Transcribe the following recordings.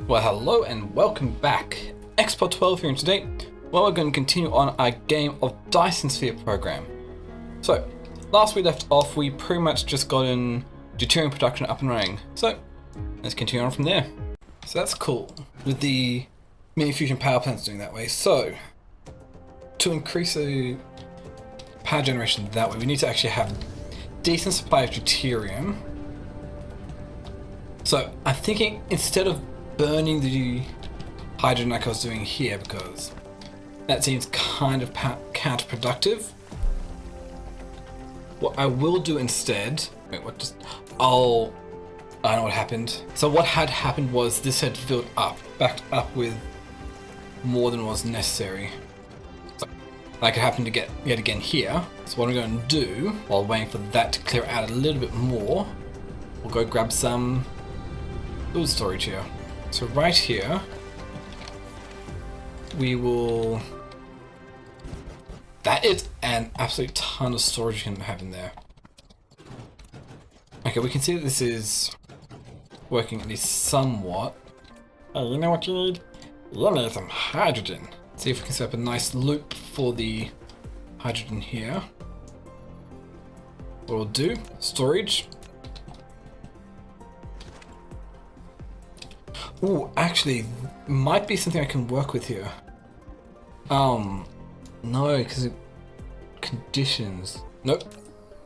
Well, hello and welcome back. Xpod 12 here, and today, we're going to continue on our game of Dyson Sphere program. So, last we left off, we pretty much just got in deuterium production up and running. So, let's continue on from there. So that's cool, with the mini fusion power plants doing that way. So, to increase the power generation that way, we need to actually have decent supply of deuterium. So, I'm thinking instead of burning the hydrogen like I was doing here, because that seems kind of counterproductive. What I will do instead, wait, what just, oh, I know what happened. So what had happened was this had filled up, backed up with more than was necessary. So, like it happened to get yet again here. So what I'm going to do, while waiting for that to clear out a little bit more, we'll go grab some food storage here. So right here, we will... That is an absolute ton of storage you can have in there. Okay, we can see that this is working at least somewhat. Oh, you know what you need? You need some hydrogen. Let's see if we can set up a nice loop for the hydrogen here. What we'll do, storage. Ooh, actually, might be something I can work with here. No, because conditions. Nope.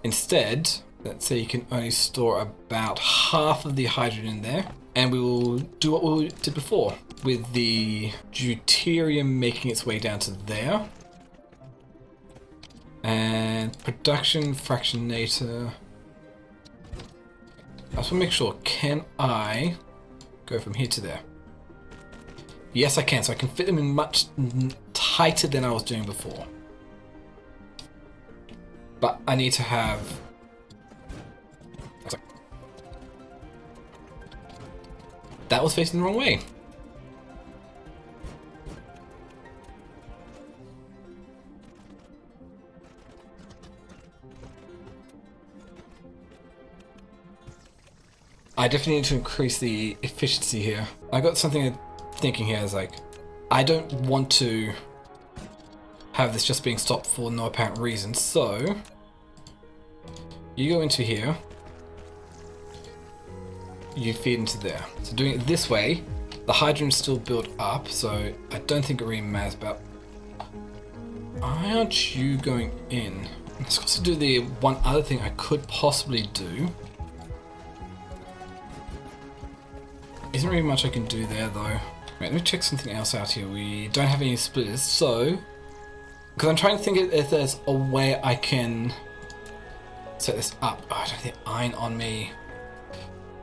Instead, let's say you can only store about half of the hydrogen in there, and we will do what we did before, with the deuterium making its way down to there. And production fractionator. I just want to make sure, can I go from here to there? Yes, I can. So I can fit them in much tighter than I was doing before. But I need to have... That was facing the wrong way. I definitely need to increase the efficiency here. I got something thinking here is like, I don't want to have this just being stopped for no apparent reason, so you go into here, you feed into there. So doing it this way, the hydrogen is still built up, so I don't think it really matters about... Why aren't you going in? Let's also do the one other thing I could possibly do. Isn't really much I can do there though. Wait, let me check something else out here. We don't have any splitters, so... Because I'm trying to think if there's a way I can set this up. Oh, I don't have the iron on me.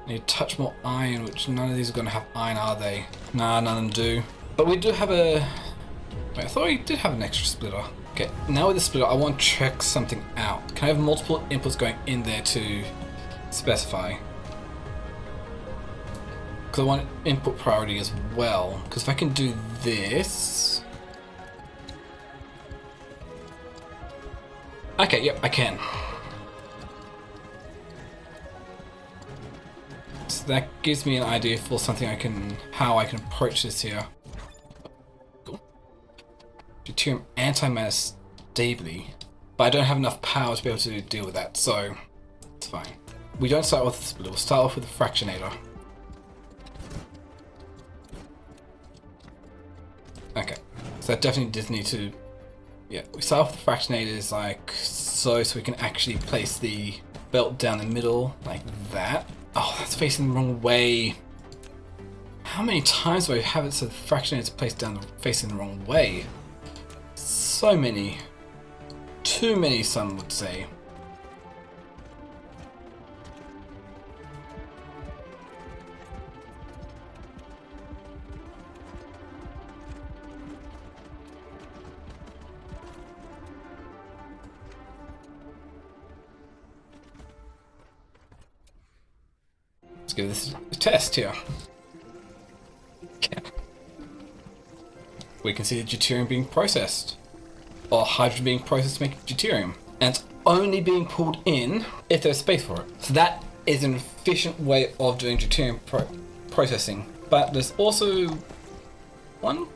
I need to touch more iron, which none of these are going to have iron, are they? Nah, none of them do. But we do have a... Wait, I thought we did have an extra splitter. Okay, now with the splitter, I want to check something out. Can I have multiple inputs going in there to specify? Because I want input priority as well. Because if I can do this... Okay, yep, I can. So that gives me an idea for something how I can approach this here. Cool. Deuterium antimatter stably. But I don't have enough power to be able to deal with that, so it's fine. We don't start with the splitter, we'll start off with the fractionator. Okay, so that definitely does need to, yeah, we start off with the fractionators like so we can actually place the belt down the middle like that. Oh, that's facing the wrong way. How many times do I have it so the fractionators are placed facing the wrong way? So many. Too many, some would say. Let's give this a test here. We can see the deuterium being processed, or hydrogen being processed to make deuterium, and it's only being pulled in if there's space for it. So that is an efficient way of doing deuterium processing. But there's also one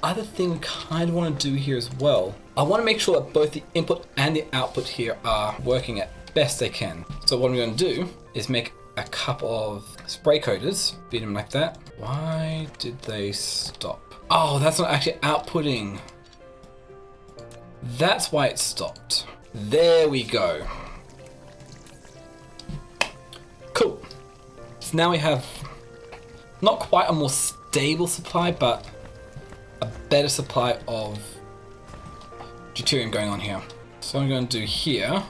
other thing I kind of want to do here as well. I want to make sure that both the input and the output here are working at best they can. So what I'm going to do is make a couple of spray coaters, feed them like that. Why did they stop? Oh, that's not actually outputting. That's why it stopped. There we go. Cool. So now we have not quite a more stable supply, but a better supply of deuterium going on here. So what I'm going to do here.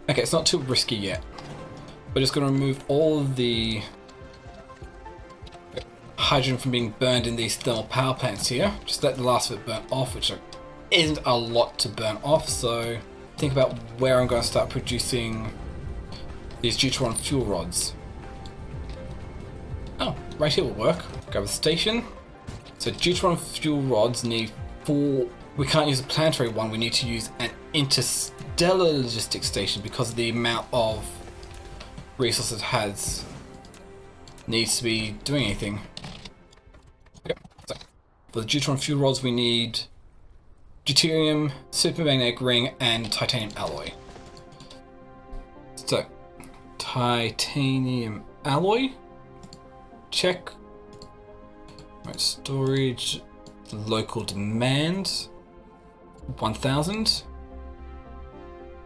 Okay, it's not too risky yet. We're just going to remove all of the hydrogen from being burned in these thermal power plants here. Just let the last of it burn off, which isn't a lot to burn off. So think about where I'm going to start producing these deuteron fuel rods. Oh, right here will work. Grab a station. So deuteron fuel rods need 4. We can't use a planetary one. We need to use an interstellar logistics station because of the amount of resources it has needs to be doing anything. Okay. So for the deuteron fuel rods, we need deuterium, supermagnetic ring, and titanium alloy. So titanium alloy, check. Right, storage, local demand, 1000.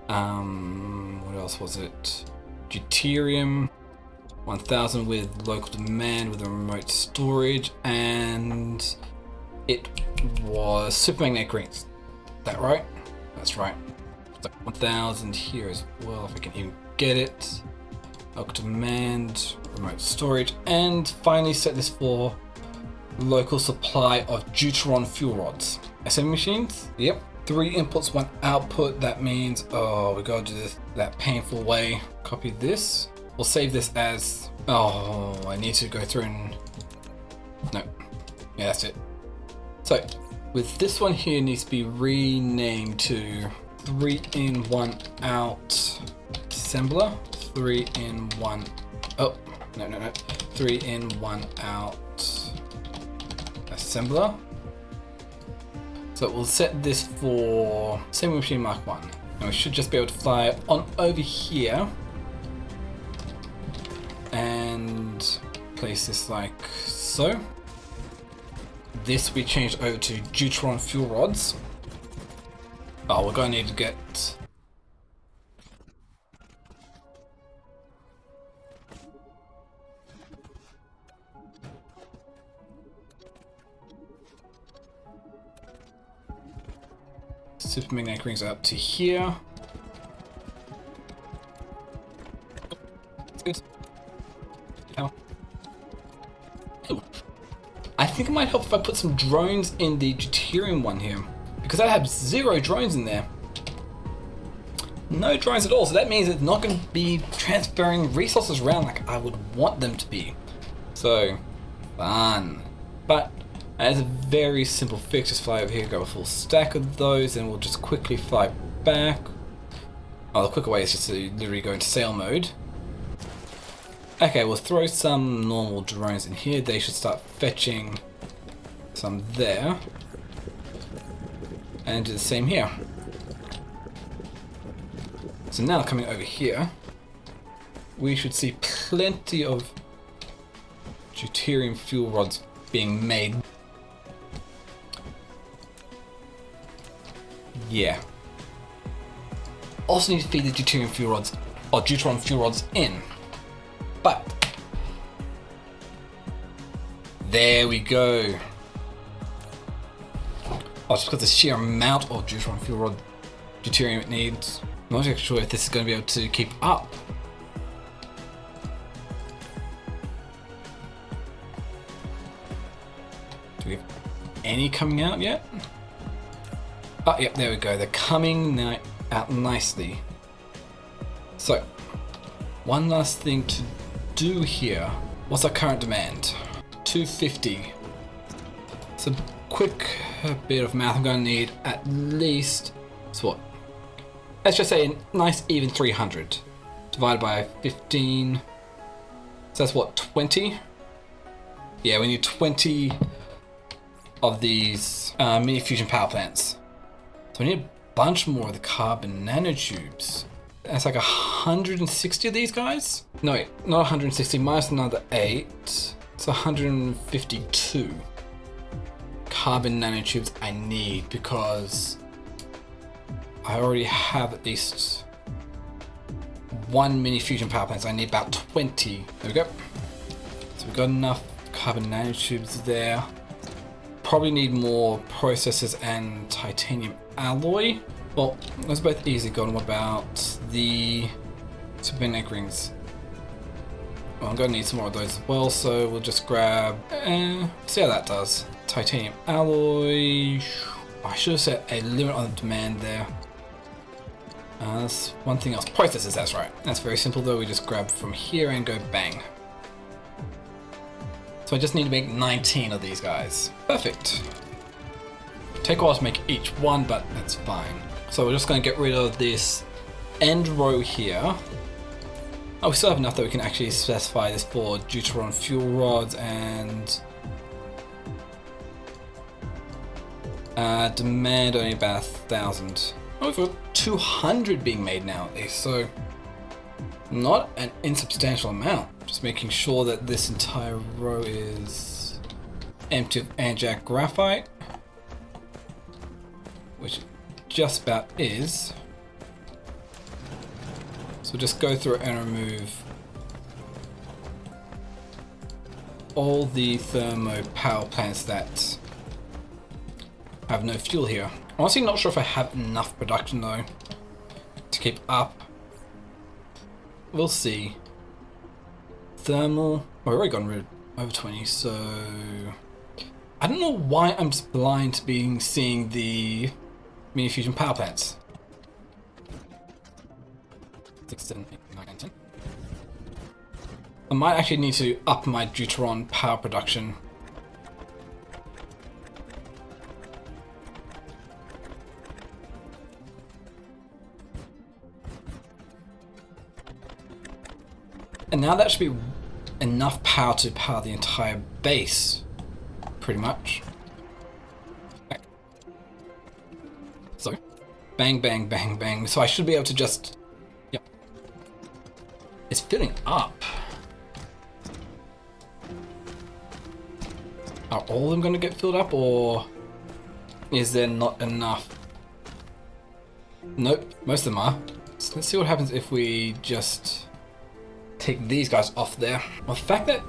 What else was it? Deuterium, 1000 with local demand with a remote storage, and it was supermagnetic rings. Is that right? That's right. It's like 1000 here as well, if I can even get it. Local demand, remote storage, and finally set this for local supply of deuteron fuel rods. Assembly machines? Yep. 3 inputs, 1 output. That means, oh, we gotta do this that painful way. Copy this. We'll save this as, oh, I need to go through and, no. Yeah, that's it. So, with this one here needs to be renamed to 3 in 1 out assembler. 3 in 1, oh, no. 3 in 1 out assembler. So we'll set this for assembly machine Mark 1. And we should just be able to fly on over here and place this like so. This we changed over to deuteron fuel rods. Oh, we're going to need to get supermagnetic rings up to here. That's good. Ow. Ooh. I think it might help if I put some drones in the deuterium one here, because I have 0 drones in there. No drones at all, so that means it's not going to be transferring resources around like I would want them to be. So, fun. But as a very simple fix, just fly over here, grab a full stack of those, and we'll just quickly fly back. Oh, the quicker way is just to literally go into sail mode. Okay, we'll throw some normal drones in here. They should start fetching some there. And do the same here. So now coming over here, we should see plenty of deuterium fuel rods being made. Yeah. Also need to feed the deuterium fuel rods, or deuteron fuel rods in. But there we go. Oh, just because the sheer amount of deuteron fuel rod deuterium it needs. I'm not actually sure if this is going to be able to keep up. Do we have any coming out yet? Oh, yep, there we go. They're coming out nicely. So, one last thing to do here. What's our current demand? 250. So, quick bit of math. I'm going to need at least, so what? Let's just say a nice even 300 divided by 15. So that's what, 20? Yeah, we need 20 of these mini fusion power plants. So we need a bunch more of the carbon nanotubes. That's like 160 of these guys? No, wait, not 160, minus another 8. It's 152 carbon nanotubes I need because I already have at least one mini fusion power plant, so I need about 20. There we go. So we've got enough carbon nanotubes there. Probably need more processors and titanium alloy. Well, those are both easy gone. What about the supermagnetic rings? Well, I'm gonna need some more of those as well, so we'll just grab, see how that does. Titanium alloy. I should have set a limit on the demand there. That's one thing else. Processors, that's right. That's very simple though. We just grab from here and go bang. So I just need to make 19 of these guys. Perfect. Take a while to make each one, but that's fine. So we're just going to get rid of this end row here. Oh, we still have enough that we can actually specify this for deuteron fuel rods and demand only about 1,000. Oh, we've got 200 being made now at least, so not an insubstantial amount. Just making sure that this entire row is empty of anjac graphite, which just about is. So we'll just go through and remove all the thermo power plants that have no fuel here. I'm honestly not sure if I have enough production though to keep up. We'll see. Thermal. Oh, we've already gotten rid of over 20, so I don't know why I'm just blind to seeing the mini fusion power plants. 6, 7, 8, 9, 10. I might actually need to up my deuteron power production. And now that should be enough power to power the entire base, pretty much. Okay. So, bang, bang, bang, bang. So I should be able to just, yep. It's filling up. Are all of them going to get filled up, or is there not enough? Nope, most of them are. So let's see what happens if we just take these guys off there. Well, the fact that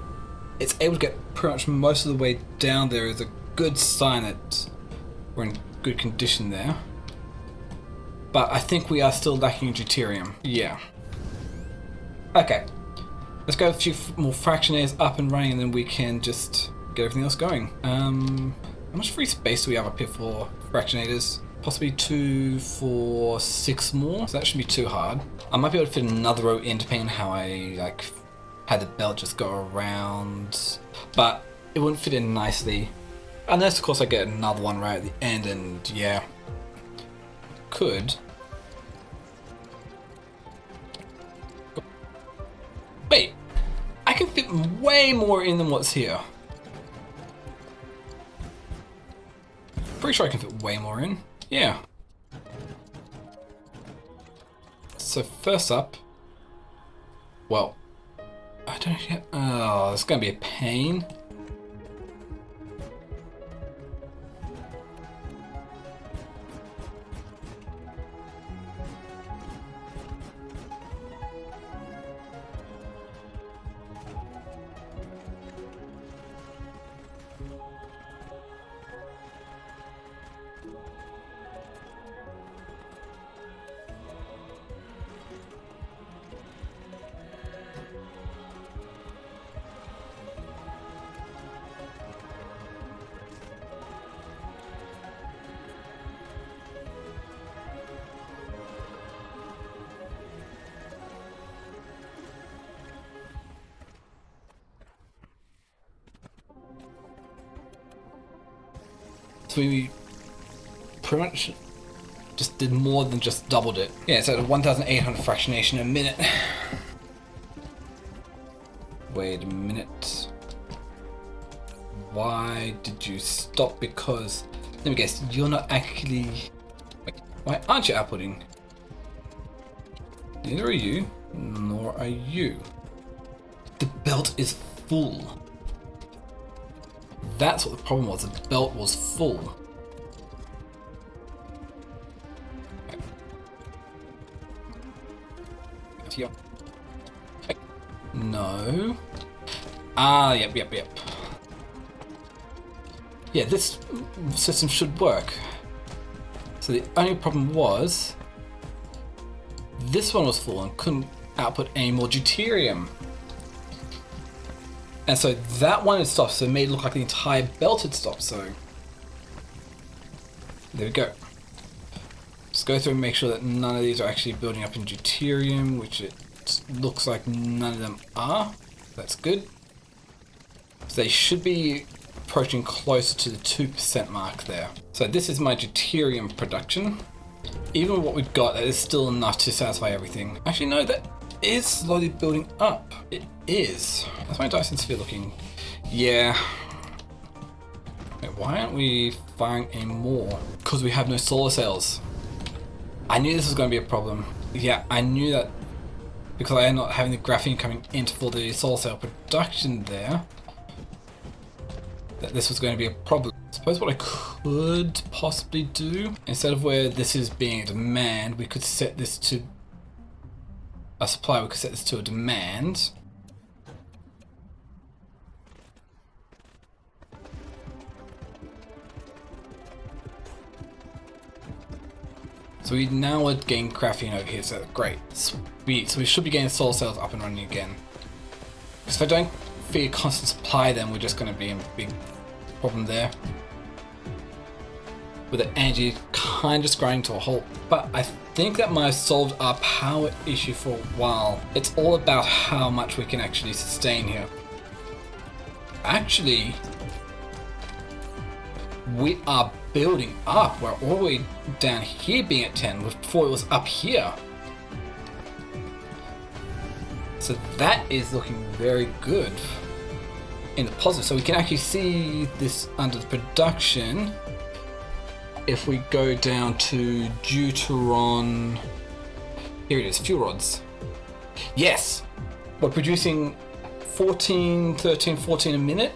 it's able to get pretty much most of the way down there is a good sign that we're in good condition there. But I think we are still lacking deuterium. Yeah. Okay. Let's go a few more fractionators up and running and then we can just get everything else going. How much free space do we have up here for fractionators? Possibly 2 for 6 more, so that shouldn't be too hard. I might be able to fit another row in depending on how I had the belt just go around, but it wouldn't fit in nicely. Unless of course I get another one right at the end, and yeah, could. Wait, I can fit way more in than what's here. Pretty sure I can fit way more in. Yeah. So first up, well, I don't get, oh, it's gonna be a pain. So we pretty much just did more than just doubled it. Yeah, it's at 1,800 fractionation a minute. Wait a minute. why did you stop? Because, let me guess, you're not actually... Wait, why aren't you outputting? Neither are you, nor are you. The belt is full. That's what the problem was, the belt was full. Here. No. Ah, yep. Yeah, this system should work. So the only problem was this one was full and couldn't output any more deuterium. And so that one had stopped, so it made it look like the entire belt had stopped, so there we go. Just go through and make sure that none of these are actually building up in deuterium, which it looks like none of them are. That's good. So they should be approaching closer to the 2% mark there. So this is my deuterium production. Even with what we've got, that is still enough to satisfy everything. Actually, no, that is slowly building up. It is. That's my Dyson sphere looking. Yeah. Wait, why aren't we firing any more? Because we have no solar cells. I knew this was going to be a problem. Yeah, I knew that because I am not having the graphene coming in for the solar cell production there, that this was going to be a problem. I suppose what I could possibly do, instead of where this is being a demand, we could set this to a supply, we could set this to a demand. So we now are getting graphene over here, so great. Sweet, so we should be getting solar cells up and running again. Because if I don't feed a constant supply, then we're just going to be in a big problem there. With the energy kind of grinding to a halt. But I think that might have solved our power issue for a while. It's all about how much we can actually sustain here. Actually, we are building up. We're all the way down here being at 10 before it was up here. So that is looking very good in the positive. So we can actually see this under the production. If we go down to deuteron, here it is, fuel rods. Yes, we're producing 14 a minute,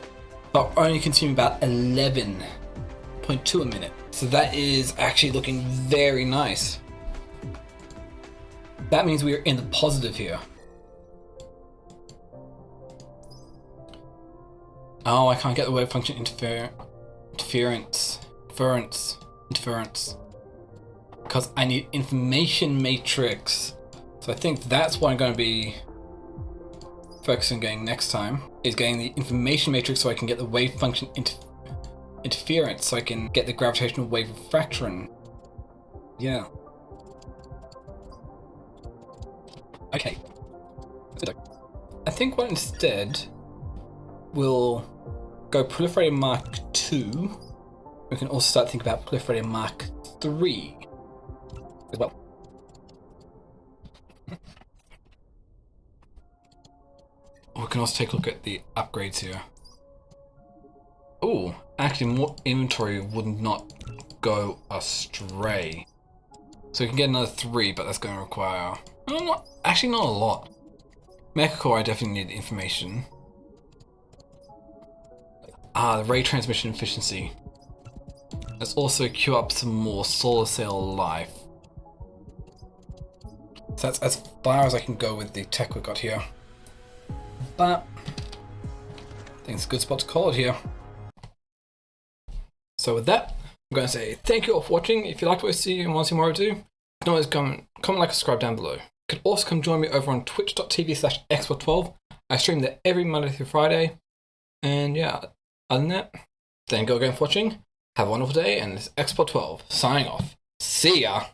but only consuming about 11.2 a minute. So that is actually looking very nice. That means we are in the positive here. Oh, I can't get the wave function interference. Because I need information matrix. So I think that's what I'm going to be focusing on getting next time, is getting the information matrix so I can get the wave function interference, so I can get the gravitational wave refraction. Yeah. Okay. I think what instead we'll go proliferator Mark 2. We can also start thinking about proliferator Mark 3 as well. We can also take a look at the upgrades here. Oh, actually more inventory would not go astray. So we can get another 3, but that's going to require... actually not a lot. Mecha Core, I definitely need information. The ray transmission efficiency. Let's also queue up some more solar cell life. So that's as far as I can go with the tech we've got here. But I think it's a good spot to call it here. So with that, I'm going to say thank you all for watching. If you liked what you see and want to see more I do, you can always comment, like, subscribe down below. You could also come join me over on twitch.tv/export12. I stream there every Monday through Friday. And yeah, other than that, thank you again for watching. Have a wonderful day, and this is Export12 signing off. See ya!